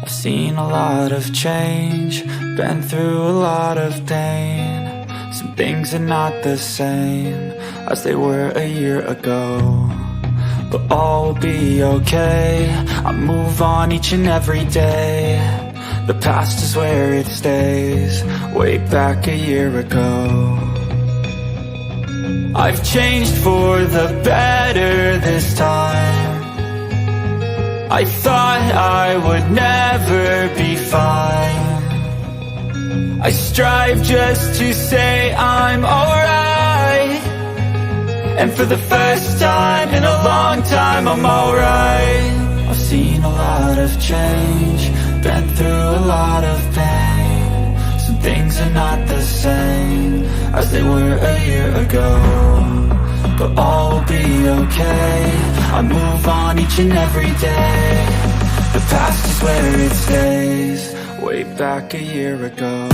I've seen a lot of change, been through a lot of pain. Some things are not the same as they were a year ago, but all will be okay. I move on each and every day. The past is where it stays, way back a year ago. I've changed for the better this time. I thought I would never be fine. I strive just to say I'm alright, and for the first time in a long time I'm alright. I've seen a lot of change, been through a lot of pain. Some things are not the same as they were a year ago, but all will be okay. I move on each and every day. The past is where it stays, way back a year ago.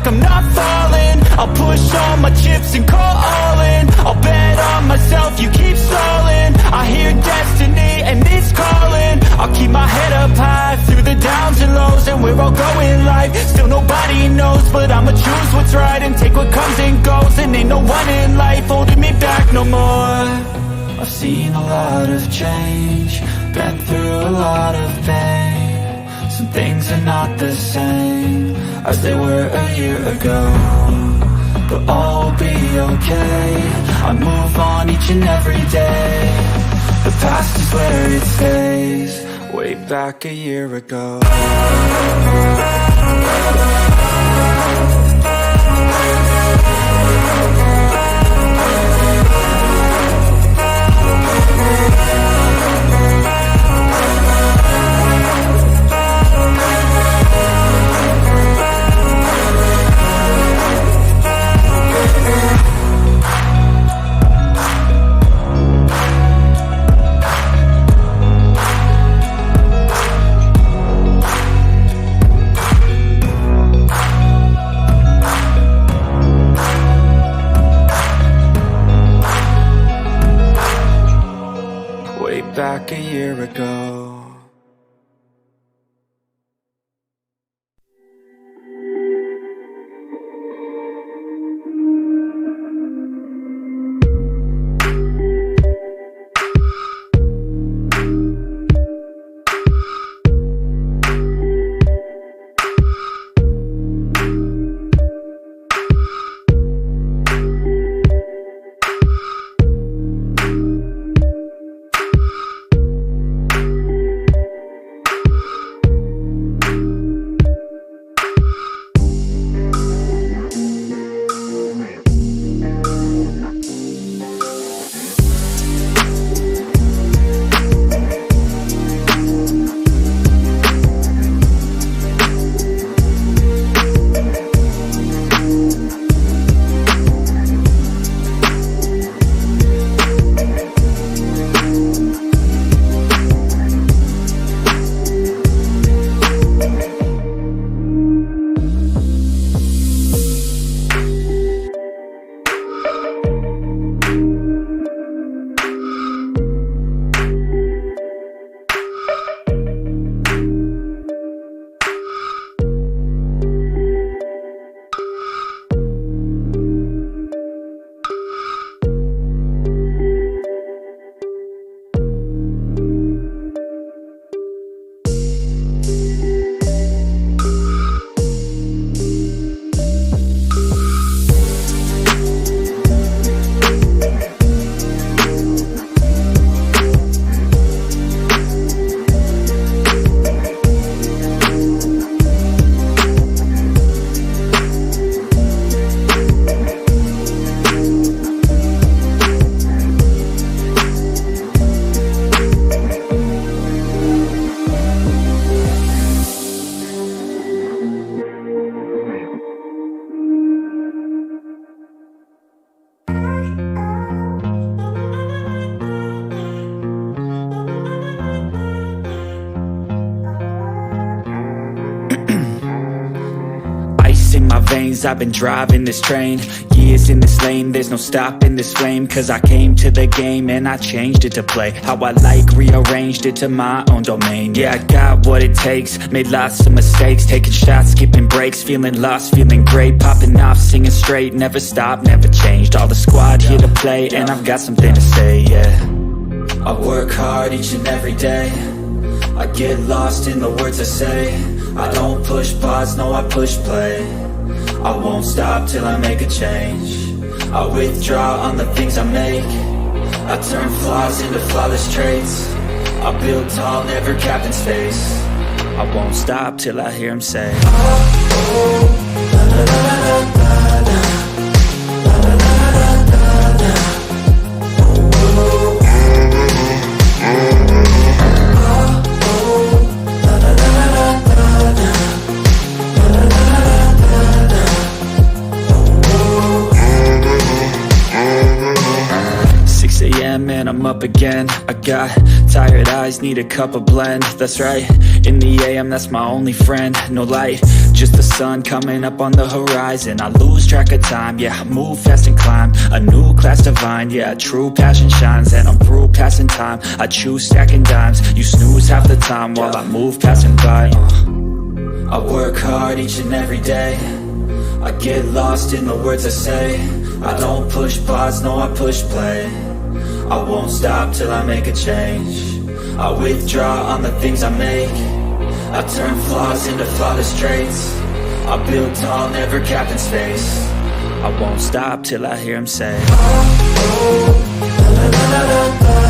I'm not falling, I'll push all my chips and call all in. I'll bet on myself, you keep stalling. I hear destiny and it's calling. I'll keep my head up high through the downs and lows, and we're all going life. Still nobody knows, but I'ma choose what's right and take what comes and goes. And ain't no one in life holding me back no more. I've seen a lot of change, been through a lot of pain. Some things are not the same as they were a year ago, but all will be okay. I move on each and every day. The past is where it stays, way back a year ago. Back a year ago. my veins, I've been driving this train. Years in this lane, there's no stopping this flame. Cause I came to the game and I changed it to play how I like, rearranged it to my own domain. Yeah, I got what it takes, made lots of mistakes, taking shots, skipping breaks, feeling lost, feeling great, popping off, singing straight, never stopped, never changed. All the squad here to play, and I've got something to say, yeah. I work hard each and every day, I get lost in the words I say. I don't push pause, no, I push play. I won't stop till I make a change. I withdraw on the things I make. I turn flaws into flawless traits. I build tall, never capped in space. I won't stop till I hear him say, oh, la, la, la, la, la, la. And I'm up again. I got tired eyes, need a cup of blend. That's right, in the AM, that's my only friend. No light, just the sun coming up on the horizon. I lose track of time, yeah, I move fast and climb a new class divine, yeah, true passion shines. And I'm through passing time, I choose stacking dimes. You snooze half the time while I move passing by. I work hard each and every day, I get lost in the words I say. I don't push pause, no, I push play. I won't stop till I make a change. I withdraw on the things I make. I turn flaws into flawless traits. I build tall, never capped in space. I won't stop till I hear him say, oh, oh, la, la, la, la, la.